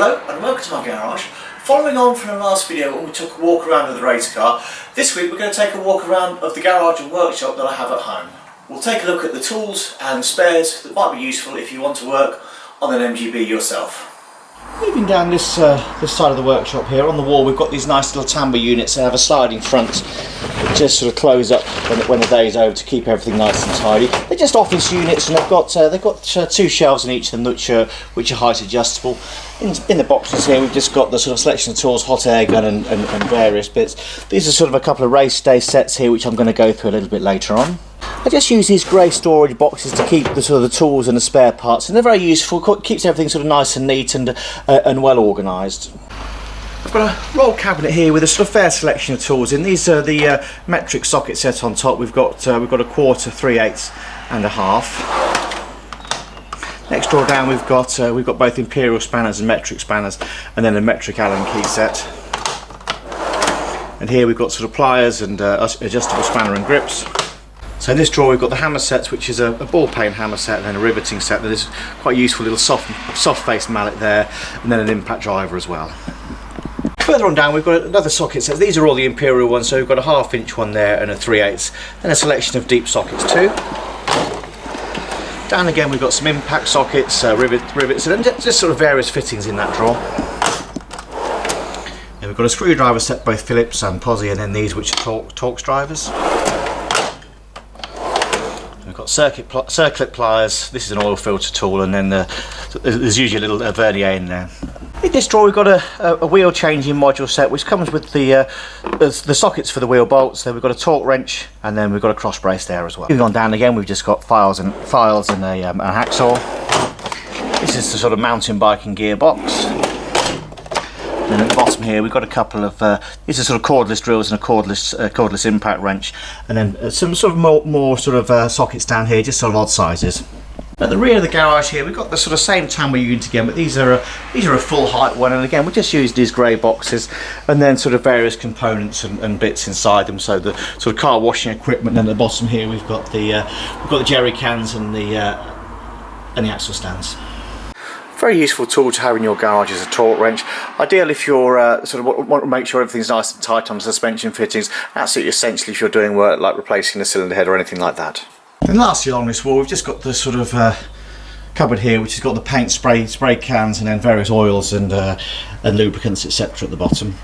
Hello and welcome to my garage. Following on from the last video when we took a walk around of the race car, this week we're going to take a walk around of the garage and workshop that I have at home. We'll take a look at the tools and spares that might be useful if you want to work on an MGB yourself. Moving down this side of the workshop here, on the wall we've got these nice little tambour units that have a sliding front that just sort of close up when the day's over to keep everything nice and tidy. They're just office units and they've got two shelves in each of them which are height adjustable. In the boxes here we've just got the sort of selection of tools, hot air gun and various bits. These are sort of a couple of race day sets here which I'm going to go through a little bit later on. I just use these grey storage boxes to keep the sort of the tools and the spare parts, and they're very useful. Keeps everything sort of nice and neat and well organised. I've got a roll cabinet here with a sort of fair selection of tools in. These are the metric socket set on top. We've got a quarter, 3/8 and a half. Next drawer down we've got both imperial spanners and metric spanners, and then a metric Allen key set. And here we've got sort of pliers and adjustable spanner and grips. So in this drawer we've got the hammer sets, which is a ball peen hammer set and then a riveting set that is quite useful, little soft face mallet there, and then an impact driver as well. Further on down we've got another socket set. These are all the imperial ones, so we've got a 1/2 inch one there and a 3/8, and a selection of deep sockets too. Down again we've got some impact sockets, rivets and just sort of various fittings in that drawer. And we've got a screwdriver set, both Phillips and Pozi, and then these which are Torx drivers. We've got circlip pliers. This is an oil filter tool, and then there's usually a little vernier in there. In this drawer we've got a wheel changing module set which comes with the sockets for the wheel bolts. Then we've got a torque wrench, and then we've got a cross brace there as well. Moving on down again we've just got files and a hacksaw. This is the sort of mountain biking gearbox. And then at the bottom here we've got a couple of these are sort of cordless drills and a cordless impact wrench, and then some sort of more sort of sockets down here, just sort of odd sizes. At the rear of the garage here we've got the sort of same tambour unit again, but these are a full height one, and again we just use these grey boxes and then sort of various components and bits inside them. So the sort of car washing equipment, and at the bottom here we've got the jerry cans and the axle stands. Very useful tool to have in your garage is a torque wrench. Ideal if you're sort of want to make sure everything's nice and tight on suspension fittings. Absolutely essential if you're doing work like replacing the cylinder head or anything like that. And lastly along this wall we've just got the sort of cupboard here which has got the paint spray cans and then various oils and lubricants etc. at the bottom.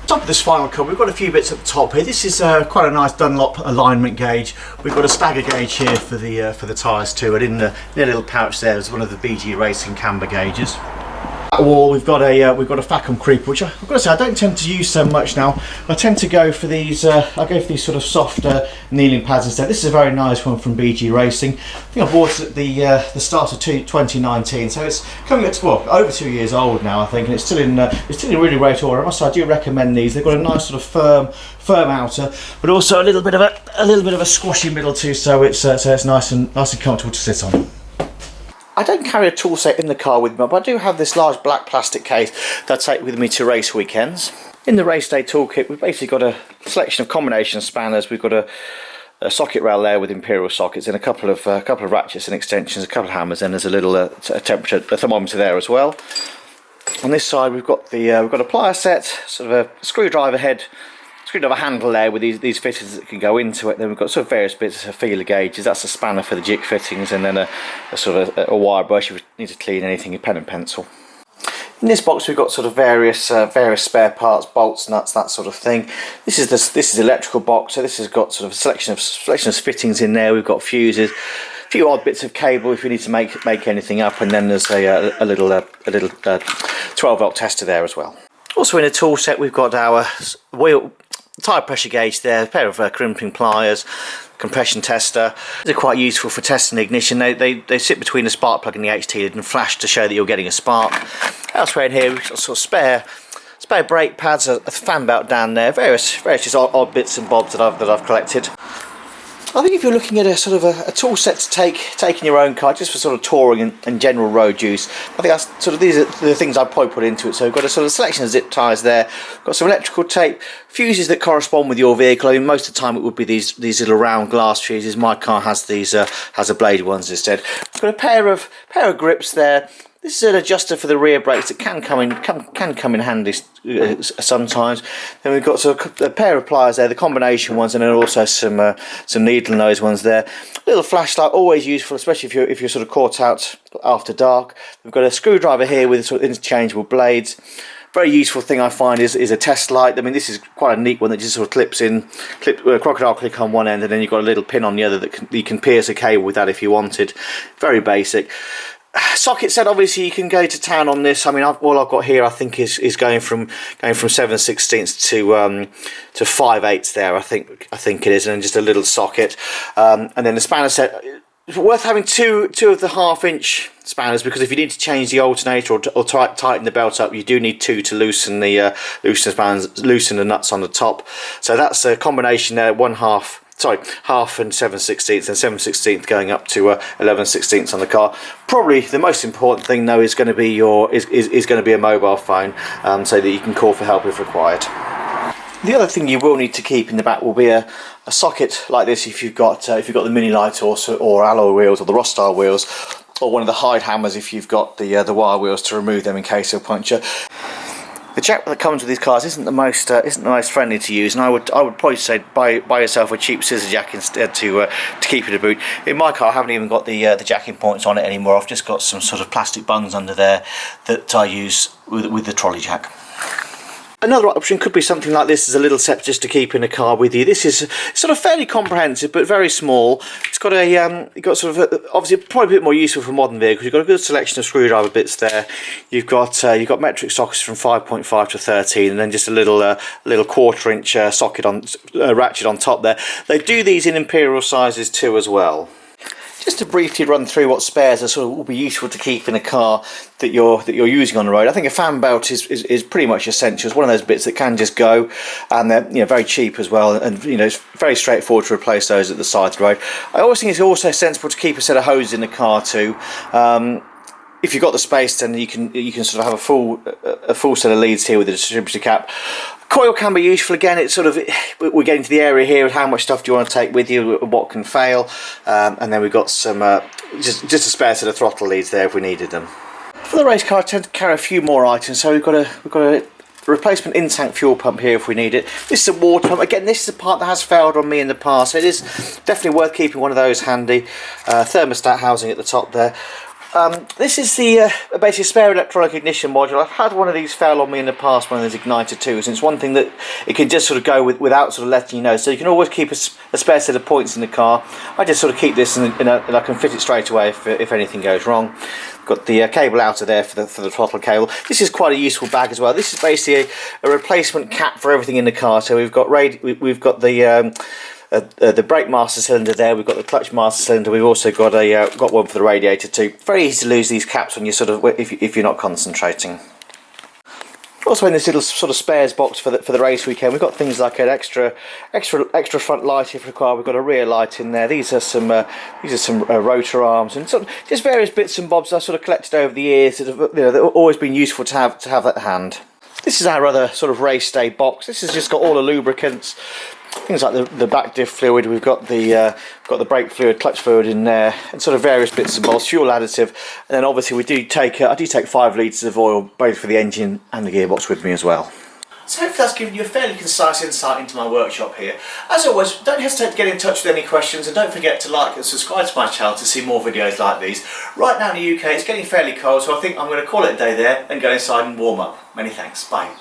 Top of this final cupboard we've got a few bits at the top here. This is quite a nice Dunlop alignment gauge. We've got a stagger gauge here for the tyres too, and in the little pouch there is one of the BG Racing camber gauges. At the wall we've got a Facom creeper, which I've got to say I don't tend to use so much now. I tend to go for these sort of soft kneeling pads instead. This is a very nice one from BG Racing. I think I bought it at the start of 2019, so it's coming up to over 2 years old now I think, and it's still in really great order. I must say I do recommend these. They've got a nice sort of firm outer, but also a little bit of a squashy middle too, so it's nice and comfortable to sit on. I don't carry a tool set in the car with me, but I do have this large black plastic case that I take with me to race weekends. In the race day toolkit we've basically got a selection of combination spanners. We've got a socket rail there with imperial sockets, and a couple of ratchets and extensions, a couple of hammers, and there's a little a thermometer there as well. On this side we've got a plier set, sort of a screwdriver handle there with these fittings that can go into it. Then we've got sort of various bits of feeler gauges. That's a spanner for the jig fittings, and then a sort of a wire brush if you need to clean anything, a pen and pencil. In this box we've got sort of various spare parts, bolts, nuts, that sort of thing. This is the electrical box, so this has got sort of a selection of fittings in there. We've got fuses, a few odd bits of cable if you need to make anything up, and then there's a little 12-volt tester there as well. Also in a tool set we've got our tyre pressure gauge there, a pair of crimping pliers, compression tester. They're quite useful for testing the ignition. They sit between the spark plug and the HT lid and flash to show that you're getting a spark. Elsewhere in here we've got sort of spare brake pads, a fan belt down there, various just odd bits and bobs that I've collected. I think if you're looking at a sort of a tool set to take in your own car just for sort of touring and general road use, I think that's sort of these are the things I'd probably put into it. So we've got a sort of selection of zip ties there, got some electrical tape, fuses that correspond with your vehicle. I mean, most of the time it would be these little round glass fuses. My car has these has a bladed ones instead. We've got a pair of grips there, This is an adjuster for the rear brakes that can come in handy sometimes. Then we've got a pair of pliers there, the combination ones, and then also some needle nose ones there. Little flashlight, always useful, especially if you're sort of caught out after dark. We've got a screwdriver here with sort of interchangeable blades. Very useful thing I find is a test light. I mean, this is quite a neat one that just sort of clips in, crocodile click on one end, and then you've got a little pin on the other that you can pierce a cable with that if you wanted. Very basic. Socket set, obviously you can go to town on this. I mean, all I've got here I think is going from 7/16 to 5/8 there. I think it is, and just a little socket, and then the spanner set. It's worth having two of the 1/2 inch spanners, because if you need to change the alternator or tighten the belt up, you do need two to loosen the loosen the nuts on the top. So that's a combination there, 1/2 and 7/16, and 7/16 going up to 11/16 on the car. Probably the most important thing though is going to be a mobile phone, so that you can call for help if required. The other thing you will need to keep in the back will be a socket like this if you've got the mini light or alloy wheels or the Ross style wheels, or one of the hide hammers if you've got the wire wheels to remove them in case of puncture. The jack that comes with these cars isn't the most friendly to use, and I would probably say buy yourself a cheap scissor jack instead to keep it a boot. In my car I haven't even got the jacking points on it anymore. I've just got some sort of plastic bungs under there that I use with the trolley jack. Another option could be something like this as a little set just to keep in a car with you. This is sort of fairly comprehensive but very small. It's got obviously probably a bit more useful for modern vehicles. You've got a good selection of screwdriver bits there. You've got metric sockets from 5.5 to 13, and then just a little 1/4 inch socket on ratchet on top there. They do these in imperial sizes too as well. Just to briefly run through what spares will be useful to keep in a car that you're using on the road. I think a fan belt is pretty much essential. It's one of those bits that can just go, and they're very cheap as well, and it's very straightforward to replace those at the side of the road. I always think it's also sensible to keep a set of hoses in the car too. If you've got the space, then you can sort of have a full set of leads here with a distributor cap. Coil can be useful. Again, it's we're getting to the area here of how much stuff do you want to take with you, what can fail, and then we've got some just a spare set of throttle leads there if we needed them. For the race car, I tend to carry a few more items, so we've got a replacement in-tank fuel pump here if we need it. This is a water pump. Again, this is a part that has failed on me in the past, so it is definitely worth keeping one of those handy. Thermostat housing at the top there. This is the basically spare electronic ignition module. I've had one of these fail on me in the past, one of those igniter tools, and it's one thing that it can just sort of go without sort of letting you know. So you can always keep a spare set of points in the car. I just sort of keep this and I can fit it straight away if anything goes wrong. Got the cable outer there for the throttle cable. This is quite a useful bag as well. This is basically a replacement cap for everything in the car. So we've got the brake master cylinder there, we've got the clutch master cylinder, we've also got one for the radiator too. Very easy to lose these caps when you if you're not concentrating. Also in this little sort of spares box for the race weekend, we've got things like an extra front light if required. We've got a rear light in there. These are some rotor arms and sort of just various bits and bobs I sort of collected over the years that have always been useful to have at hand. This is our other sort of race day box. This has just got all the lubricants, things like the back diff fluid. We've got the brake fluid, clutch fluid in there, and sort of various bits and bobs, fuel additive, and then obviously I do take 5 litres of oil both for the engine and the gearbox with me as well. So hopefully that's given you a fairly concise insight into my workshop here. As always, don't hesitate to get in touch with any questions, and don't forget to like and subscribe to my channel to see more videos like these. Right now in the UK it's getting fairly cold, so I think I'm going to call it a day there and go inside and warm up. Many thanks. Bye.